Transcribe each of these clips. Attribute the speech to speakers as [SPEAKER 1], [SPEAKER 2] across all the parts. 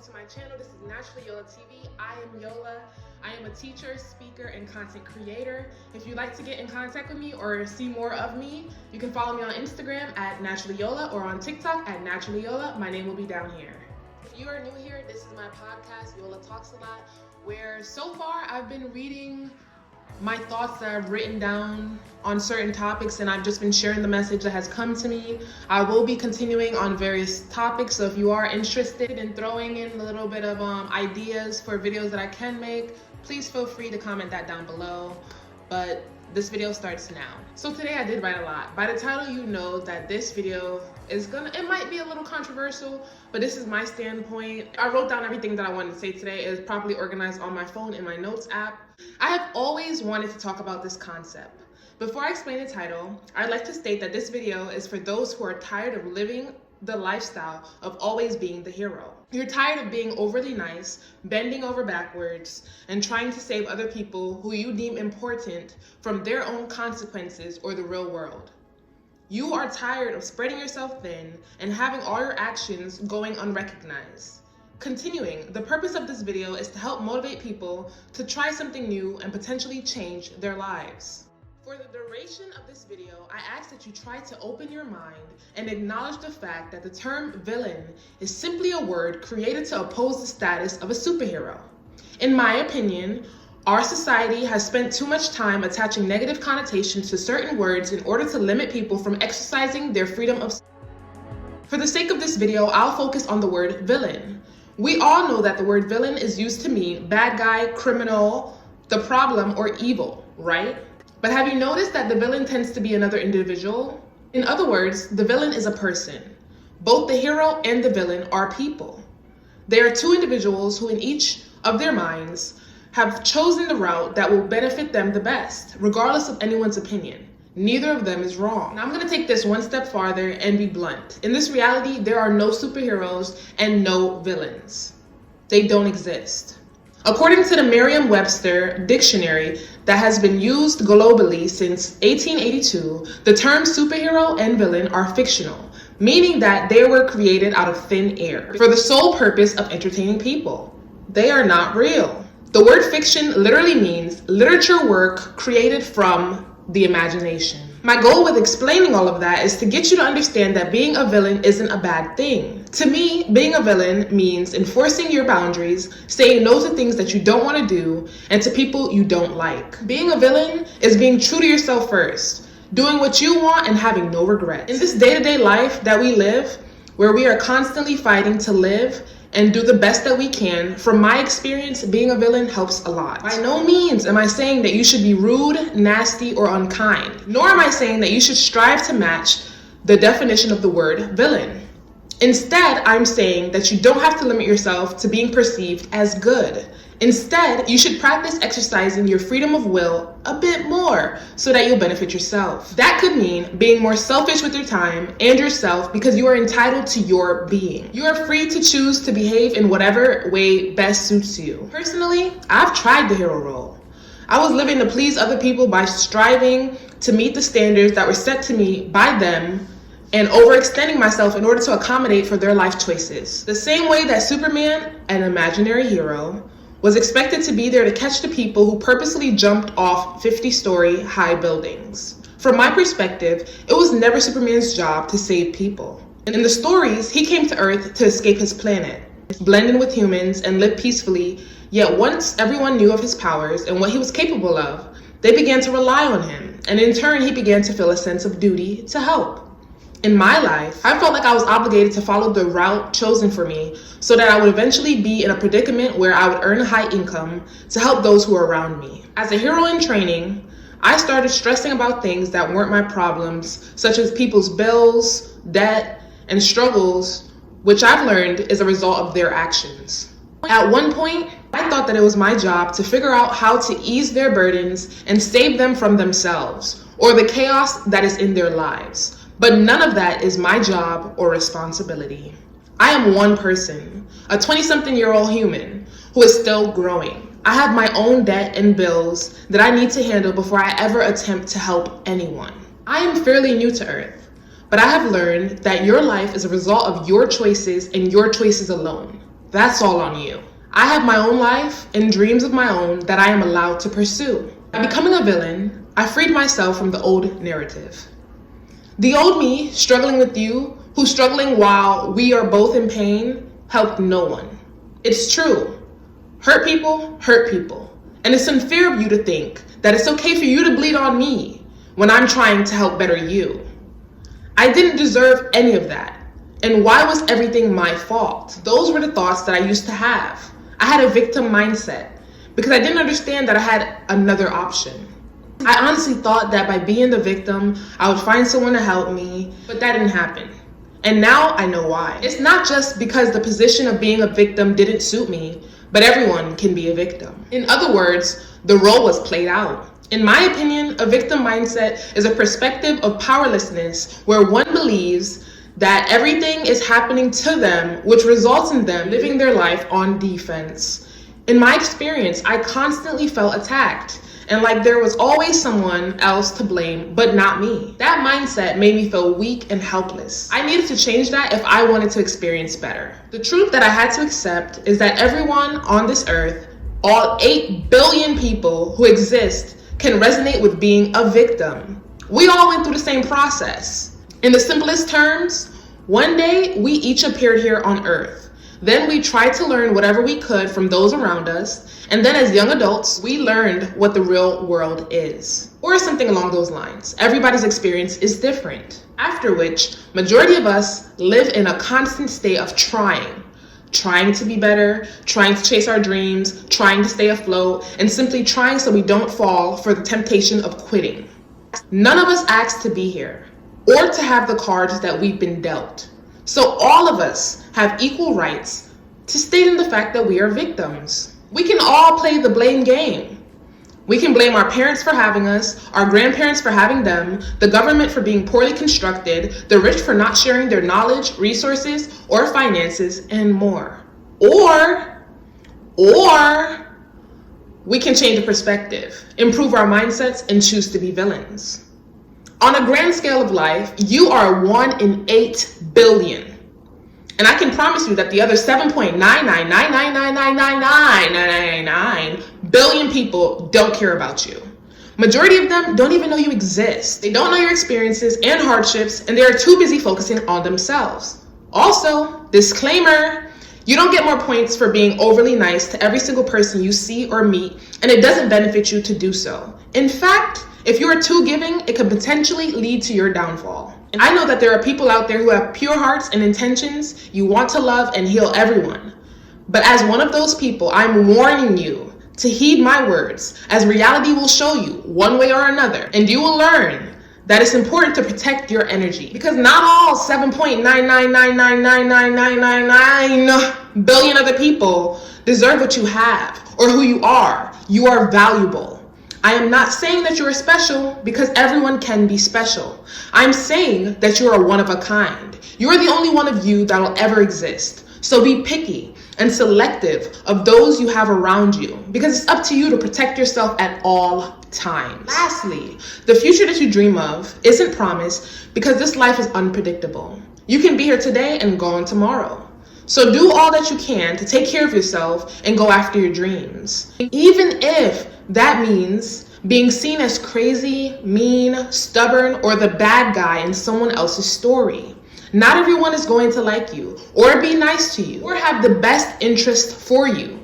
[SPEAKER 1] to my channel. This is Naturally Yola TV. I am Yola. I am a teacher, speaker, and content creator. If you'd like to get in contact with me or see more of me, you can follow me on Instagram at Naturally Yola or on TikTok at Naturally Yola. My name will be down here. If you are new here, this is my podcast, Yola Talks a Lot, where so far I've been reading my thoughts that I've written down on certain topics, and I've just been sharing the message that has come to me. I will be continuing on various topics, so if you are interested in throwing in a little bit of ideas for videos that I can make, please feel free to comment that down below. But this video starts now. So today I did write a lot. By the title, you know that this video it might be a little controversial, but this is my standpoint. I wrote down everything that I wanted to say today. It is properly organized on my phone in my notes app. I have always wanted to talk about this concept. Before I explain the title, I'd like to state that this video is for those who are tired of living the lifestyle of always being the hero. You're tired of being overly nice, bending over backwards, and trying to save other people who you deem important from their own consequences or the real world. You are tired of spreading yourself thin and having all your actions going unrecognized. Continuing, the purpose of this video is to help motivate people to try something new and potentially change their lives. For the duration of this video, I ask that you try to open your mind and acknowledge the fact that the term villain is simply a word created to oppose the status of a superhero. In my opinion, our society has spent too much time attaching negative connotations to certain words in order to limit people from exercising their freedom of speech. For the sake of this video, I'll focus on the word villain. We all know that the word villain is used to mean bad guy, criminal, the problem, or evil, right? But have you noticed that the villain tends to be another individual? In other words, the villain is a person. Both the hero and the villain are people. They are two individuals who in each of their minds have chosen the route that will benefit them the best, regardless of anyone's opinion. Neither of them is wrong. Now I'm going to take this one step farther and be blunt. In this reality, there are no superheroes and no villains. They don't exist. According to the Merriam-Webster dictionary that has been used globally since 1882, the terms superhero and villain are fictional, meaning that they were created out of thin air for the sole purpose of entertaining people. They are not real. The word fiction literally means literature work created from the imagination. My goal with explaining all of that is to get you to understand that being a villain isn't a bad thing. To me, being a villain means enforcing your boundaries, saying no to things that you don't want to do, and to people you don't like. Being a villain is being true to yourself first, doing what you want and having no regrets. In this day-to-day life that we live, where we are constantly fighting to live and do the best that we can, from my experience, being a villain helps a lot. By no means am I saying that you should be rude, nasty, or unkind, nor am I saying that you should strive to match the definition of the word villain. Instead, I'm saying that you don't have to limit yourself to being perceived as good. Instead, you should practice exercising your freedom of will a bit more so that you'll benefit yourself. That could mean being more selfish with your time and yourself because you are entitled to your being. You are free to choose to behave in whatever way best suits you. Personally, I've tried the hero role. I was living to please other people by striving to meet the standards that were set to me by them and overextending myself in order to accommodate for their life choices. The same way that Superman, an imaginary hero, was expected to be there to catch the people who purposely jumped off 50-story high buildings. From my perspective, it was never Superman's job to save people. In the stories, he came to Earth to escape his planet, blend in with humans, and live peacefully, yet once everyone knew of his powers and what he was capable of, they began to rely on him, and in turn, he began to feel a sense of duty to help. In my life, I felt like I was obligated to follow the route chosen for me so that I would eventually be in a predicament where I would earn a high income to help those who are around me. As a hero in training, I started stressing about things that weren't my problems, such as people's bills, debt, and struggles, which I've learned is a result of their actions. At one point, I thought that it was my job to figure out how to ease their burdens and save them from themselves or the chaos that is in their lives. But none of that is my job or responsibility. I am one person, a 20-something-year-old human who is still growing. I have my own debt and bills that I need to handle before I ever attempt to help anyone. I am fairly new to Earth, but I have learned that your life is a result of your choices and your choices alone. that's all on you. I have my own life and dreams of my own that I am allowed to pursue. By becoming a villain, I freed myself from the old narrative. The old me, struggling with you, who's struggling while we are both in pain, helped no one. It's true. Hurt people hurt people. And it's unfair of you to think that it's okay for you to bleed on me when I'm trying to help better you. I didn't deserve any of that. And why was everything my fault? Those were the thoughts that I used to have. I had a victim mindset because I didn't understand that I had another option. I honestly thought that by being the victim, I would find someone to help me, but that didn't happen. And now I know why. It's not just because the position of being a victim didn't suit me, but everyone can be a victim. In other words, the role was played out. In my opinion, a victim mindset is a perspective of powerlessness where one believes that everything is happening to them, which results in them living their life on defense. In my experience, I constantly felt attacked and like there was always someone else to blame, but not me. That mindset made me feel weak and helpless. I needed to change that if I wanted to experience better. The truth that I had to accept is that everyone on this earth, all 8 billion people who exist, can resonate with being a victim. We all went through the same process. In the simplest terms, one day we each appeared here on earth. Then we tried to learn whatever we could from those around us. And then as young adults, we learned what the real world is. Or something along those lines. Everybody's experience is different. After which, majority of us live in a constant state of trying to be better, trying to chase our dreams, trying to stay afloat, and simply trying so we don't fall for the temptation of quitting. None of us asked to be here or to have the cards that we've been dealt. So all of us have equal rights to state in the fact that we are victims. We can all play the blame game. We can blame our parents for having us, our grandparents for having them, the government for being poorly constructed, the rich for not sharing their knowledge, resources, or finances, and more. Or we can change the perspective, improve our mindsets, and choose to be villains. On a grand scale of life, you are 1 in 8 billion. And I can promise you that the other 7.999999999 billion people don't care about you. Majority of them don't even know you exist. They don't know your experiences and hardships, and they are too busy focusing on themselves. Also, disclaimer, you don't get more points for being overly nice to every single person you see or meet, and it doesn't benefit you to do so. In fact, if you are too giving, it could potentially lead to your downfall. And I know that there are people out there who have pure hearts and intentions. You want to love and heal everyone. But as one of those people, I'm warning you to heed my words, as reality will show you one way or another. And you will learn that it's important to protect your energy. Because not all 7.999999999 billion other people deserve what you have or who you are. You are valuable. I am not saying that you are special because everyone can be special. I'm saying that you are one of a kind. You are the only one of you that will ever exist. So be picky and selective of those you have around you because it's up to you to protect yourself at all times. Lastly, the future that you dream of isn't promised because this life is unpredictable. You can be here today and gone tomorrow. So do all that you can to take care of yourself and go after your dreams. Even if that means being seen as crazy, mean, stubborn, or the bad guy in someone else's story. Not everyone is going to like you, or be nice to you, or have the best interest for you,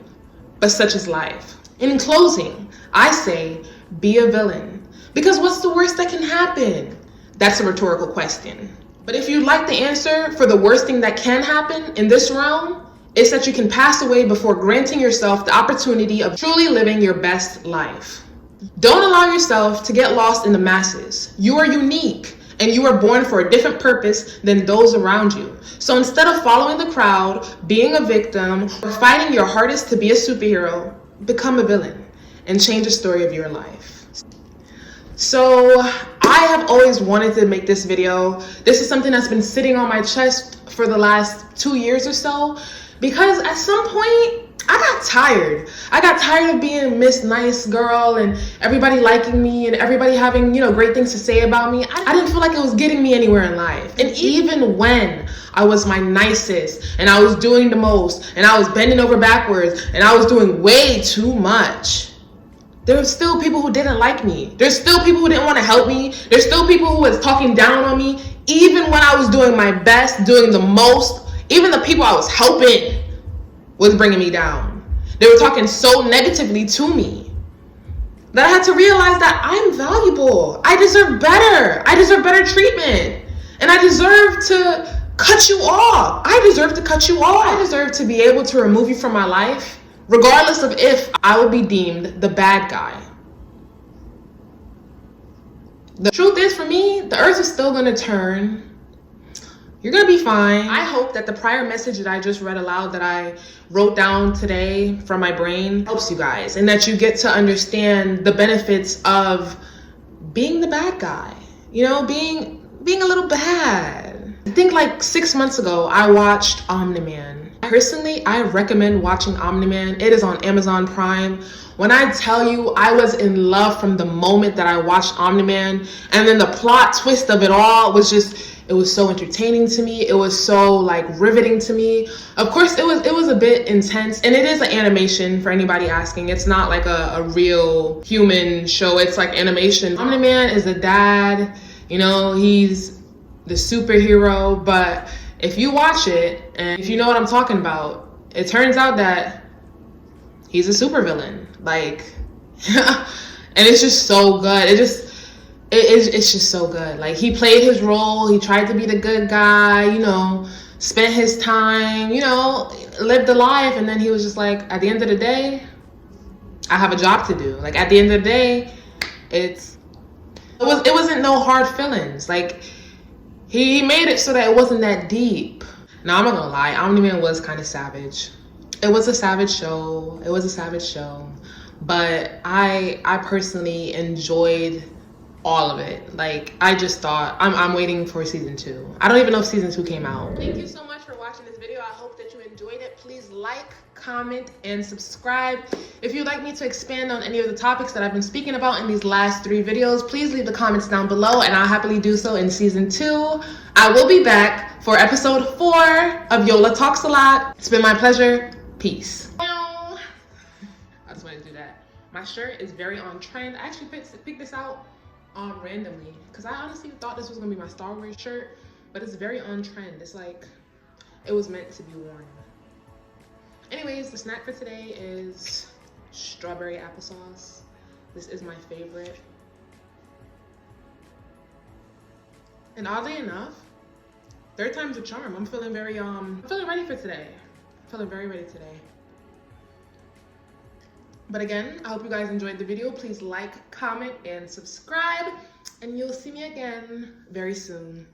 [SPEAKER 1] but such is life. In closing, I say, be a villain. Because what's the worst that can happen? That's a rhetorical question. But if you'd like the answer for the worst thing that can happen in this realm, it's that you can pass away before granting yourself the opportunity of truly living your best life. Don't allow yourself to get lost in the masses. You are unique and you are born for a different purpose than those around you. So instead of following the crowd, being a victim, or fighting your hardest to be a superhero, become a villain and change the story of your life. So I have always wanted to make this video. This is something that's been sitting on my chest for the last 2 years or so. Because at some point, I got tired. I got tired of being Miss Nice Girl and everybody liking me and everybody having, great things to say about me. I didn't feel like it was getting me anywhere in life. And even when I was my nicest, and I was doing the most, and I was bending over backwards, and I was doing way too much, there were still people who didn't like me. There's still people who didn't want to help me. There's still people who was talking down on me. Even when I was doing my best, doing the most, even the people I was helping was bringing me down. They were talking so negatively to me that I had to realize that I'm valuable. I deserve better. I deserve better treatment. And I deserve to cut you off. I deserve to cut you off. I deserve to be able to remove you from my life, regardless of if I would be deemed the bad guy. The truth is, for me, the earth is still gonna turn. You're gonna be fine. I hope that the prior message that I just read aloud, that I wrote down today from my brain, helps you guys, and that you get to understand the benefits of being the bad guy. You know, being a little bad. I think like 6 months ago, I watched Omniman. Personally, I recommend watching Omniman. It is on Amazon Prime. When I tell you, I was in love from the moment that I watched Omniman, and then the plot twist of it all was just, it was so entertaining to me. It was so like riveting to me. Of course, it was a bit intense, and it is an animation for anybody asking. It's not like a real human show. It's like animation. Omniman is a dad, you know, he's the superhero, but if you watch it and if you know what I'm talking about, it turns out that he's a supervillain. Like, and it's just so good. It's just so good. Like, he played his role. He tried to be the good guy, you know, spent his time, you know, lived a life. And then he was just like, at the end of the day, I have a job to do. Like, at the end of the day, it wasn't no hard feelings. Like, he made it so that it wasn't that deep. Now, I'm not gonna lie, Omniman was kind of savage. It was a savage show. But I personally enjoyed all of it. Like, I just thought, I'm waiting for season 2. I don't even know if season 2 came out. Thank you so much for watching this video. I hope that you enjoyed it. Please like, comment, and subscribe. If you'd like me to expand on any of the topics that I've been speaking about in these last 3 videos, please leave the comments down below, and I'll happily do so in season 2. I will be back for episode 4 of Yola Talks a Lot. It's been my pleasure. Peace. I just wanted to do that. My shirt is very on trend. I actually picked this out randomly because I honestly thought this was gonna be my Star Wars shirt, but it's very on trend. It's like it was meant to be worn. Anyways, the snack for today is strawberry applesauce. This is my favorite. And oddly enough, 3rd time's a charm. I'm feeling very ready for today. I'm feeling very ready today. But again, I hope you guys enjoyed the video. Please like, comment, and subscribe, and you'll see me again very soon.